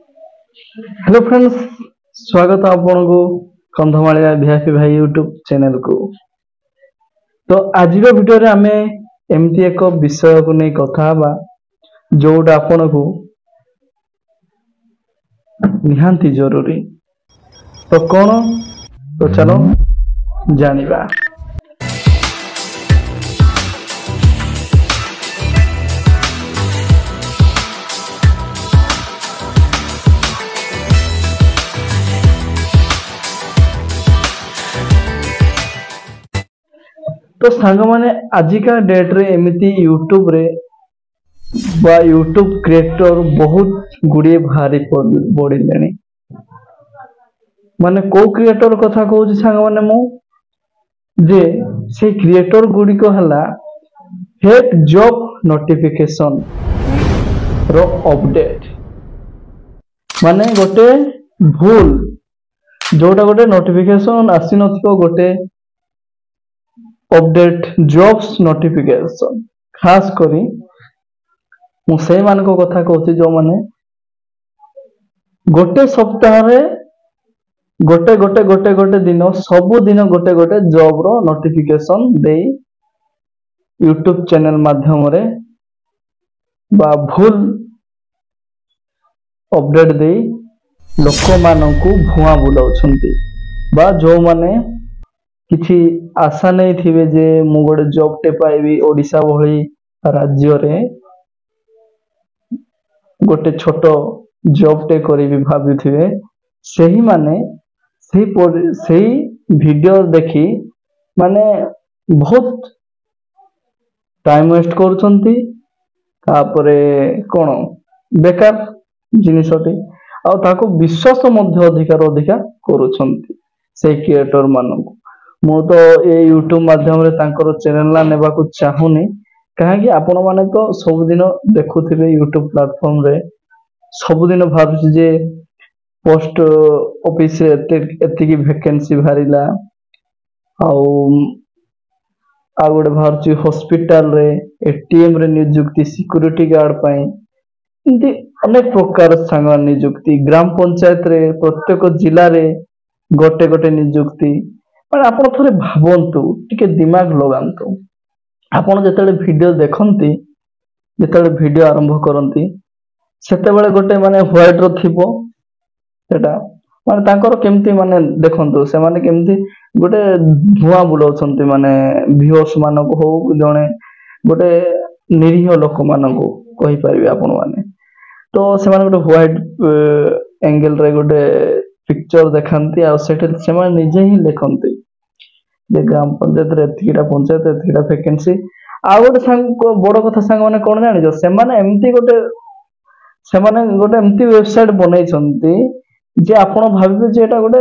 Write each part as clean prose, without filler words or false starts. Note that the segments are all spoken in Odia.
हेलो फ्रेंड्स, स्वागत आपन को कंधमालिया वीआईपी भाई यूट्यूब चैनल को। तो आज वीडियो रे आमे एमती एक विषय को नहीं कथा बा जोटा आपन को निहांती जरूरी। तो कौन, तो चलो जानिबा। तो सांग माने आजिका डेट रे एमती यूट्यूब रे बा यूट्यूब क्रिएटर बहुत गुड़िए भारी बढ़िले। माने को क्रिएटर कथा कहूँ सांग माने मु जे से क्रिएटर गुड़ी को हला हेड जॉब नोटिफिकेशन रो अपडेट। माने गोटे भूल जोटा गोटे नोटिफिकेशन आसी नथिबो गोटे अपडेट जॉब्स नोटिफिकेशन खास करी मु से मान को कथा कहूँ जो माने गोटे सप्ताह रे गोटे गोटे गोटे गोटे दिन सबु दिन गोटे गोटे जॉब रो नोटिफिकेशन दे यूट्यूब चैनल माध्यम रे बा भूल अपडेट दे लोक मानकु भुआ बुलाउछंती बा जो माने किछि आशा नहीं थिबे जे मु गोटे जॉब टे पाइबी ओडिशा भली राज्य रे गोटे छोट जॉब टे करिबी भाबिथिबे सही माने सही वीडियो देखी माने बहुत टाइम वेस्ट करूछंती। तापरे कोन बेकार जिनिसटी आ ताको विश्वास मध्य अधिकार करूछंती से क्रिएटर मानकु। मु तो ए यूट्यूब माध्यम रे तांकर चैनल ला नेबा को चाहुनी काहे आपण माने तो सब दिन देखुथिबे यूट्यूब प्लेटफॉर्म रे सब दिन भाबुछि जे पोस्ट ऑफिस एति की वैकेंसी भारिला आउ आ गोटे बाहर हॉस्पिटल रे एटीएम रे नियुक्ति सिक्योरिटी गार्ड पाई इनती अनेक प्रकार सांग नियुक्ति ग्राम पंचायत रे प्रत्येक जिला रे गोटे गोटे नियुक्ति माने आपण थोड़े भाबंतु टिके दिमाग लगांतु। आपण जेतेले वीडियो देखंती जेतेले वीडियो आरंभ करंती सेते बेले गोटे माने व्हाइट रो थिबो सेटा माने तांकर केमती माने देखंतु से माने केमती गोटे धुआ बुलाउछंती माने व्यूअर्स मानको हो जणे गोटे निरीह लोक मानको कहि परिबे आपण माने। तो से माने गोटे व्हाइट एंगल रे गोटे पिक्चर देखंती आ सेटे से माने निजे ही लेखंती जे ग्राम पंचायत रे एतिकीटा पंचायत एतिकीटा वैकेंसी आ गोटे संग बड़ कथा संग माने कोन जानि जो से माने एमती गोटे एमती वेबसाइट बनै छंती जे आपण भाबिबे जे एटा गोटे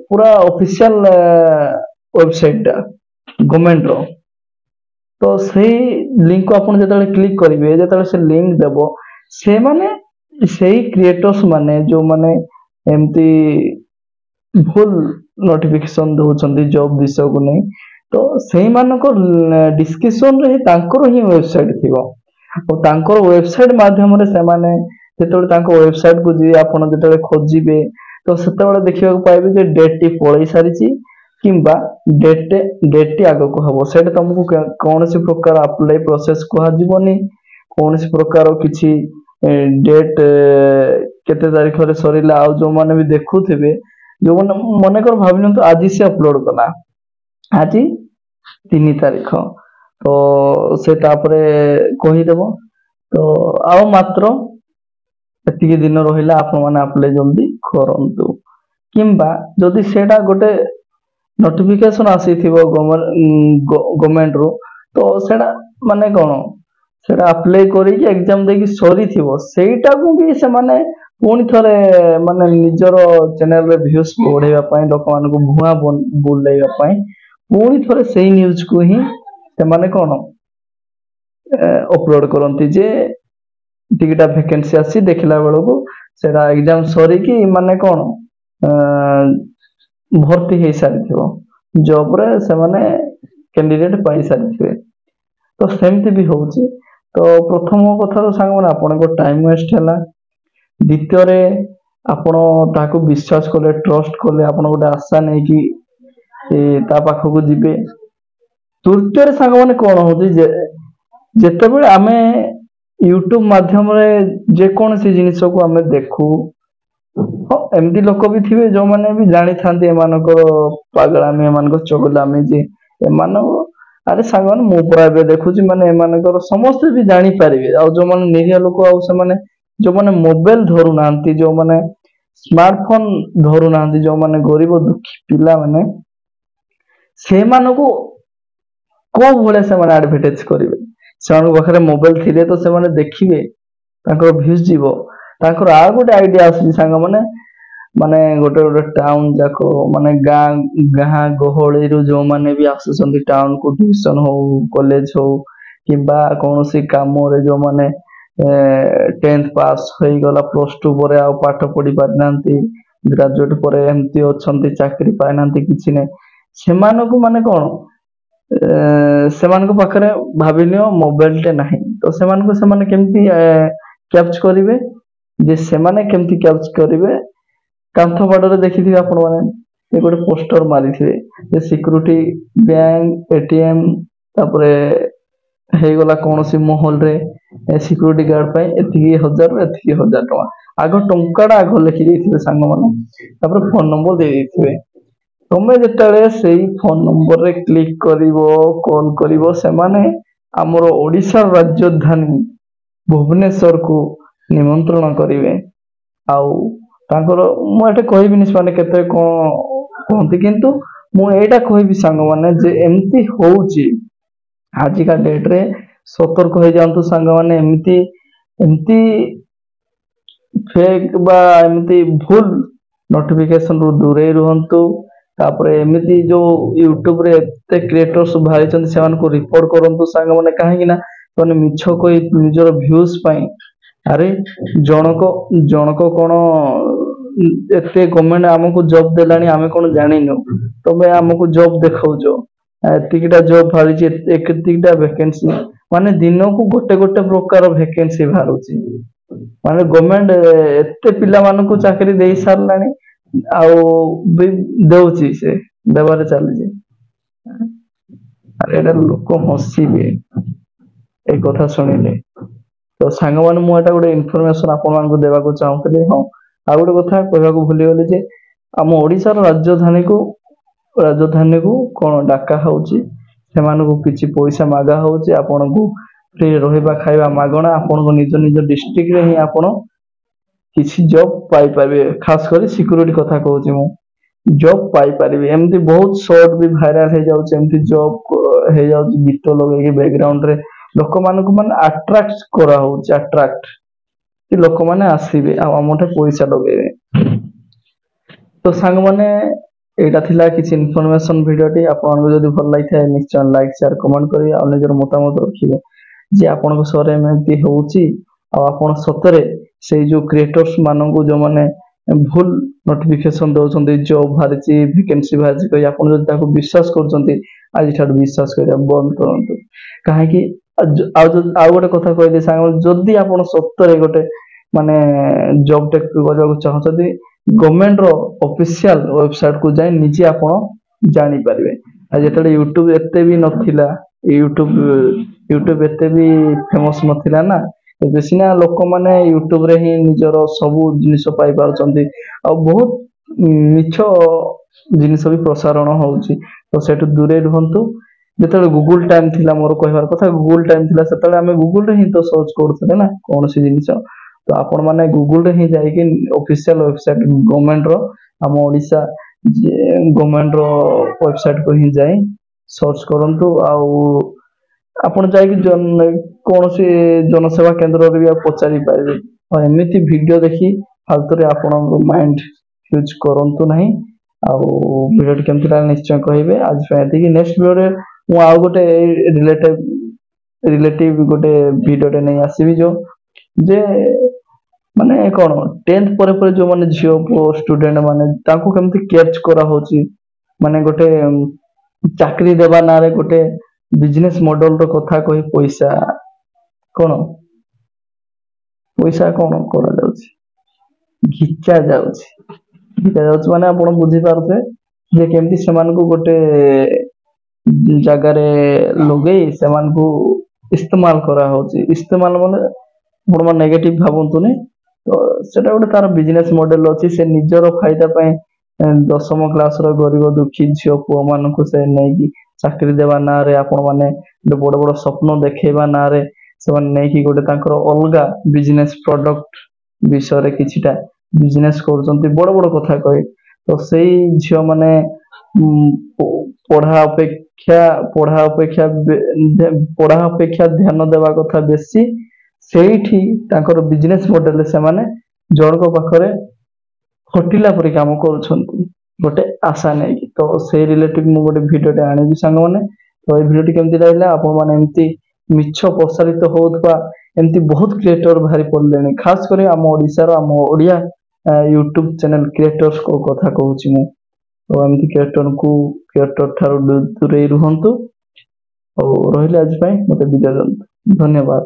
पूरा ऑफिशियल वेबसाइट टा गवर्नमेंट रो। तो सही लिंक को आपण जेतले क्लिक करिवे जेतले से लिंक देबो से माने सही क्रिएटर्स माने जो माने एमती भूल नोटिफिकेशन दउछंती जॉब विषय को नहीं तो सही मानको डिस्क्रिप्शन रे ही तांकर ही वेबसाइट थिबो और तांकर वेबसाइट माध्यम रे से माने जेतले तांको वेबसाइट को जी आपण जेतले खोजिबे तो सेतबेले देखिबा पाइबे जे डेट टी पळै सारिची किंबा डेट टी आगो को हबो सेट तुमको कोनसी प्रकार अप्लाई प्रोसेस को हजिबोनी कोनसी प्रकार किछि डेट केते तारीख रे सरिला आ जो माने भी देखुथिबे जो माने मने कर भाबिन तो आज से अपलोड कला आज 3 तारीख तो से तापरे कहि देबो तो आओ मात्र एतिके दिन रहिला आपण माने अप्लाई जल्दी करंतु किंबा जदि सेटा गोटे नोटिफिकेशन आसीथिबो गवर्नमेंट रो तो सेटा माने कोन सेटा अप्लाई करी कि एग्जाम दे कि सरी थिबो सेटा को भी से माने पुनी थरे माने निजरो चैनल रे व्यूज बढ़ेबा पई लोक मान को भुआ बुलेबा पई पुनी थरे सेही न्यूज़ को ही से माने कोन अपलोड करंती जे टिकटा वैकेंसी आसी देखला बेलको सेरा एग्जाम सरी कि माने कोन भर्ती हे सारिथिबो जॉब रे से माने कैंडिडेट पाई सारिथिबे। तो सेमती भी होउची। तो प्रथम कथा तो सांग माने आपण को टाइम वेस्ट हैला द्वितीय रे ଆପଣ ତାହାକୁ ବିଶ୍ୱାସ କଲେ, ଟ୍ରଷ୍ଟ କଲେ, ଆପଣ ଗୋଟେ ଆଶା ନେଇକି ତା ପାଖକୁ ଯିବେ। ତୃତୀୟରେ ସାଙ୍ଗମାନେ କଣ ହଉଛି ଯେ ଯେତେବେଳେ ଆମେ ୟୁଟ୍ୟୁବ ମାଧ୍ୟମରେ ଯେକୌଣସି ଜିନିଷକୁ ଆମେ ଦେଖୁ, ହଁ ଏମିତି ଲୋକ ବି ଥିବେ ଯୋଉମାନେ ବି ଜାଣିଥାନ୍ତି ଏମାନଙ୍କର ପାଗଳାମି, ଏମାନଙ୍କ ଚଗଲାମି, ଯେ ଏମାନଙ୍କ ଆରେ ସାଙ୍ଗମାନେ ମୁଁ ପୁରା ଏବେ ଦେଖୁଛି ମାନେ ଏମାନଙ୍କର ସମସ୍ତେ ବି ଜାଣିପାରିବେ। ଆଉ ଯୋଉମାନେ ନିରୀହ ଲୋକ, ଆଉ ସେମାନେ ଯୋଉମାନେ ମୋବାଇଲ ଧରୁନାହାନ୍ତି, ଯୋଉମାନେ ସ୍ମାର୍ଟଫୋନ ଧରୁନାହାନ୍ତି, ଯୋଉମାନେ ଗରିବ ଦୁଃଖୀ ପିଲାମାନେ, ସେମାନଙ୍କୁ କୋଉ ଭଳିଆ ସେମାନେ ଆଡଭର୍ଟାଇଜ କରିବେ। ସେମାନଙ୍କ ପାଖରେ ମୋବାଇଲ ଥିଲେ ତ ସେମାନେ ଦେଖିବେ, ତାଙ୍କର ଭ୍ୟୁଜ ଯିବ। ତାଙ୍କର ଆଉ ଗୋଟେ ଆଇଡିଆ ଆସୁଛି ସାଙ୍ଗମାନେ, ମାନେ ଗୋଟେ ଗୋଟେ ଟାଉନ ଯାକ, ମାନେ ଗାଁ ଗହଳିରୁ ଯୋଉମାନେ ବି ଆସୁଛନ୍ତି ଟାଉନ କୁ, ଟିଉସନ ହଉ, କଲେଜ ହଉ, କିମ୍ବା କୌଣସି କାମରେ ଯୋଉମାନେ 10th ପାସ୍ ହେଇଗଲା, +2 ପରେ ଆଉ ପାଠ ପଢି ପାରିନାହାନ୍ତି, ଗ୍ରାଜୁଏଟ ପରେ ଏମିତି ଅଛନ୍ତି, ଚାକିରି ପାଇନାହାନ୍ତି, କିଛି ନାହିଁ। ସେମାନଙ୍କୁ ମାନେ କଣ, ସେମାନଙ୍କ ପାଖରେ ଭାବିନିଅ ମୋବାଇଲଟେ ନାହିଁ, ତ ସେମାନଙ୍କୁ ସେମାନେ କେମିତି କ୍ୟାପ୍ଚ କରିବେ, ଯେ ସେମାନେ କେମିତି କ୍ୟାପ୍ଚ କରିବେ, କାନ୍ଥ ବାଡରେ ଦେଖିଥିବେ ଆପଣ ମାନେ, ସେ ଗୋଟେ ପୋଷ୍ଟର ମାରିଥିବେ ଯେ ସିକ୍ୟୁରିଟି ବ୍ୟାଙ୍କ, ଏଟିଏମ, ତାପରେ ହେଇଗଲା କୌଣସି ମହଲରେ ସିକ୍ୟୁରିଟି ଗାର୍ଡ ପାଇଁ ଏତିକି ହଜାରରୁ ଏତିକି ହଜାର ଟଙ୍କା। ଆଗ ଟଙ୍କା ଟା ଆଗ ଲେଖି ଦେଇଥିବେ ସାଙ୍ଗମାନେ, ତାପରେ ଫୋନ ନମ୍ବର ଦେଇ ଦେଇଥିବେ। ତମେ ଯେତେବେଳେ ସେଇ ଫୋନ ନମ୍ବରରେ କ୍ଲିକ କରିବ, କଲ କରିବ, ସେମାନେ ଆମର ଓଡିଶା ରାଜଧାନୀ ଭୁବନେଶ୍ଵରକୁ ନିମନ୍ତ୍ରଣ କରିବେ। ଆଉ ତାଙ୍କର, ମୁଁ ଏଠି କହିବିନି ସେମାନେ କେତେ କଣ କୁହନ୍ତି, କିନ୍ତୁ ମୁଁ ଏଇଟା କହିବି ସାଙ୍ଗମାନେ ଯେ ଏମିତି ହଉଛି ଆଜିକା ଡେଟ ରେ। ସତର୍କ ହେଇଯାଆନ୍ତୁ ସାଙ୍ଗମାନେ, ଏମିତି ଏମିତି ଫେକ୍ ବା ଏମିତି ଭୁଲ ନୋଟିଫିକେସନ ରୁ ଦୂରେଇ ରୁହନ୍ତୁ। ତାପରେ ଏମିତି ଯୋଉ ୟୁଟ୍ୟୁବ ରେ ଏତେ କ୍ରିଏଟର ବାହାରିଛନ୍ତି, ସେମାନଙ୍କୁ ରିପୋର୍ଟ କରନ୍ତୁ ସାଙ୍ଗମାନେ। କାହିଁକି ନା ସେମାନେ ମିଛ କହି ନିଜର ଭ୍ୟୁଜ ପାଇଁ, ଆରେ ଜଣକ କଣ ଏତେ ଗଭର୍ଣମେଣ୍ଟ ଆମକୁ ଜବ ଦେଲାଣି, ଆମେ କଣ ଜାଣିନୁ? ତମେ ଆମକୁ ଜବ ଦେଖଉଛ, ଏତିକିଟା ଜବ ବାହାରିଛି, ଏତିକିଟା ଭେକେନ୍ସି, ମାନେ ଦିନକୁ ଗୋଟେ ଗୋଟେ ପ୍ରକାର ଭେକେନ୍ସି ବାହାରୁଛି। ମାନେ ଗଭର୍ଣମେଣ୍ଟ ଏତେ ପିଲାମାନଙ୍କୁ ଚାକିରି ଦେଇ ସାରିଲାଣି, ଆଉ ବି ଦଉଛି, ସେ ଦେବାରେ ଚାଲିଛି। ଆରେ ଏଇଟା ଲୋକ ହସିବେ ଏଇ କଥା ଶୁଣିଲେ। ତ ସାଙ୍ଗମାନେ, ମୁଁ ଏଇଟା ଗୋଟେ ଇନଫରମେସନ ଆପଣ ମାନଙ୍କୁ ଦେବାକୁ ଚାହୁଁଥିଲି। ହଁ, ଆଉ ଗୋଟେ କଥା କହିବାକୁ ଭୁଲିଗଲି ଯେ ଆମ ଓଡିଶାର ରାଜଧାନୀକୁ କଣ ଡାକା ହଉଛି, ସେମାନଙ୍କୁ କିଛି ପଇସା ମାଗା ହଉଛି, ଆପଣଙ୍କୁ ଫ୍ରି ରହିବା ଖାଇବା ମାଗଣା, ଆପଣଙ୍କ ନିଜ ନିଜ ଡିଷ୍ଟ୍ରିକ୍ଟ ରେ ହିଁ ଆପଣ କିଛି ଜବ୍ ପାଇପାରିବେ। ଖାସ କରି ସିକ୍ୟୁରିଟି କଥା କହୁଛି ମୁଁ, ଜବ୍ ପାଇପାରିବେ। ଏମିତି ବହୁତ ସର୍ଟ ବି ଭାଇରାଲ ହେଇଯାଉଛି, ଏମିତି ଜବ୍ ହେଇଯାଉଛି ଗୀତ ଲଗେଇକି ବ୍ୟାକଗ୍ରାଉଣ୍ଡ ରେ, ଲୋକମାନଙ୍କୁ ମାନେ ଆଟ୍ରାକ୍ଟ କରାହଉଛି, ଆଟ୍ରାକ୍ଟ କି ଲୋକମାନେ ଆସିବେ ଆଉ ଆମଠେ ପଇସା ଲଗେଇବେ। ତ ସାଙ୍ଗମାନେ, ଏଇଟା ଥିଲା କିଛି ଇନଫରମେସନ ଭିଡିଓଟି। ଆପଣଙ୍କୁ ଯଦି ଭଲ ଲାଗିଥାଏ ନିଶ୍ଚୟ ଲାଇକ୍, ସେୟାର, କମେଣ୍ଟ କରିବେ, ଆଉ ନିଜର ମତାମତ ରଖିବେ ଯେ ଆପଣଙ୍କ ସହରରେ ଏମିତି ହଉଛି, ଆଉ ଆପଣ ସତରେ ସେଇ ଯୋଉ କ୍ରିଏଟର୍ସ ମାନଙ୍କୁ ଯୋଉମାନେ ଭୁଲ ନୋଟିଫିକେସନ ଦଉଛନ୍ତି, ଜବ୍ ବାହାରିଛି, ଭେକେନ୍ସି ବାହାରିଛି କହି, ଆପଣ ଯଦି ତାକୁ ବିଶ୍ୱାସ କରୁଛନ୍ତି, ଆଜିଠାରୁ ବିଶ୍ୱାସ କରିବା ବନ୍ଦ କରନ୍ତୁ। କାହିଁକି, ଆଉ ଗୋଟେ କଥା କହିଲି ସାଙ୍ଗ, ଯଦି ଆପଣ ସତରେ ଗୋଟେ ମାନେ ଜବ୍ ଟେ କରିବାକୁ ଚାହୁଁଛନ୍ତି, ଗଭର୍ଣମେଣ୍ଟ ର ଅଫିସିଆଲ ୱେବସାଇଟ କୁ ଯାଇ ନିଜେ ଆପଣ ଜାଣିପାରିବେ। ଆଉ ଯେତେବେଳେ ୟୁଟ୍ୟୁବ ଏତେ ବି ନଥିଲା, ୟୁଟ୍ୟୁବ ଏତେ ବି ଫେମସ ନଥିଲା ନା, ଏବେ ସିନା ଲୋକମାନେ ୟୁଟ୍ୟୁବ ରେ ହିଁ ନିଜର ସବୁ ଜିନିଷ ପାଇ ପାରୁଛନ୍ତି, ଆଉ ବହୁତ ମିଛ ଜିନିଷ ବି ପ୍ରସାରଣ ହଉଛି। ତ ସେଇଠୁ ଦୂରେଇ ରୁହନ୍ତୁ। ଯେତେବେଳେ ଗୁଗୁଲ ଟାଇମ ଥିଲା, ମୋର କହିବାର କଥା, ଗୁଗୁଲ ଟାଇମ ଥିଲା, ସେତେବେଳେ ଆମେ ଗୁଗୁଲ ରେ ହିଁ ତ ସର୍ଚ୍ଚ କରୁଥିଲେ ନା କୌଣସି ଜିନିଷ। ତ ଆପଣ ମାନେ ଗୁଗୁଲ ରେ ହିଁ ଯାଇକି ଅଫିସିଆଲ ୱେବସାଇଟ ଗଭର୍ଣମେଣ୍ଟ ର, ଆମ ଓଡିଶା ଗଭର୍ଣମେଣ୍ଟ ର ୱେବସାଇଟ କୁ ହିଁ ଯାଇ ସର୍ଚ୍ଚ କରନ୍ତୁ। ଆଉ ଆପଣ ଯାଇକି କୌଣସି ଜନସେବା କେନ୍ଦ୍ରରେ ବି ଆଉ ପଚାରି ପାରିବେ। ଆଉ ଏମିତି ଭିଡିଓ ଦେଖି ଫାଲତୁରେ ଆପଣଙ୍କ ମାଇଣ୍ଡ ୟୁଜ କରନ୍ତୁ ନାହିଁ। ଆଉ ଭିଡିଓଟି କେମିତି ଲାଗିଲା ନିଶ୍ଚୟ କହିବେ। ଆଜି ପାଇଁ ଏତିକି। ନେକ୍ସଟ ଭିଡିଓରେ ମୁଁ ଆଉ ଗୋଟେ ରିଲେଟିଭ ଗୋଟେ ଭିଡିଓଟେ ନେଇ ଆସିବି, ଯୋଉ ଯେ ମାନେ କଣ 10th ପରେ ଯୋଉମାନେ ଝିଅ ପୁଅ ଷ୍ଟୁଡେଣ୍ଟ ମାନେ, ତାଙ୍କୁ କେମିତି କ୍ୟାଚ କରାହଉଛି, ମାନେ ଗୋଟେ ଚାକିରୀ ଦେବା ନାଁରେ ଗୋଟେ ବିଜନେସ ମଡେଲ ର କଥା କହି କଣ ପଇସା କଣ କରାଯାଉଛି। ଘିଚା ଯାଉଛି। ଘିଚା ଯାଉଛି ମାନେ ଆପଣ ବୁଝିପାରୁଥିବେ ଯେ କେମିତି ସେମାନଙ୍କୁ ଗୋଟେ ଜାଗାରେ ଲଗେଇ ସେମାନଙ୍କୁ ଇସ୍ତେମାଲ କରାହଉଛି। ଇସ୍ତେମାଲ ମାନେ ଆପଣ ନେଗେଟିଭ ଭାବନ୍ତୁନି। ତ ସେଟା ଗୋଟେ ତାର ବିଜନେସ ମଡେଲ ଅଛି। ସେ ନିଜର ଫାଇଦା ପାଇଁ ଦଶମ କ୍ଲାସର ଗରିବ ଦୁଃଖୀ ଝିଅ ପୁଅ ମାନଙ୍କୁ ସେ ନେଇକି ଚାକିରି ଦେବା ନାଁରେ ଆପଣ ମାନେ ଗୋଟେ ବଡ ବଡ ସ୍ୱପ୍ନ ଦେଖେଇବା ନାଁରେ ସେମାନେ ନେଇକି ଗୋଟେ ତାଙ୍କର ଅଲଗା ବିଜନେସ ପ୍ରଡକ୍ଟ ବିଷୟରେ କିଛିଟା ବିଜନେସ କରୁଛନ୍ତି ବଡ ବଡ କଥା କହି। ତ ସେଇ ଝିଅ ମାନେ ପଢା ଅପେକ୍ଷା ପଢା ଅପେକ୍ଷା ଧ୍ୟାନ ଦେବା କଥା ବେଶୀ ସେଇଠି ତାଙ୍କର ବିଜନେସ ମଡେଲରେ ସେମାନେ ଜଣଙ୍କ ପାଖରେ ଖଟିଲା ପରି କାମ କରୁଛନ୍ତି ଗୋଟେ ଆଶା ନେଇକି। ତ ସେଇ ରିଲେଟିଭ ମୁଁ ଗୋଟେ ଭିଡିଓଟେ ଆଣିବି ସାଙ୍ଗମାନେ। ତ ଏଇ ଭିଡିଓଟି କେମିତି ଲାଗିଲା ଆପଣ ମାନେ ଏମିତି ମିଛ ପ୍ରସାରିତ ହଉଥିବା ଏମିତି ବହୁତ କ୍ରିଏଟର ବାହାରି ପଡିଲେଣି ଖାସ କରି ଆମ ଓଡିଶାର ଆମ ଓଡିଆ ୟୁଟ୍ୟୁବ ଚ୍ୟାନେଲ କ୍ରିଏଟର୍ସ କଥା କହୁଛି ମୁଁ। ତ ଏମିତି କ୍ରିଏଟର ଠାରୁ ଦୂରେଇ ରୁହନ୍ତୁ। ହଉ ରହିଲି ଆଜି ପାଇଁ ମତେ ବିଦାୟ ଦିଅନ୍ତୁ ଧନ୍ୟବାଦ।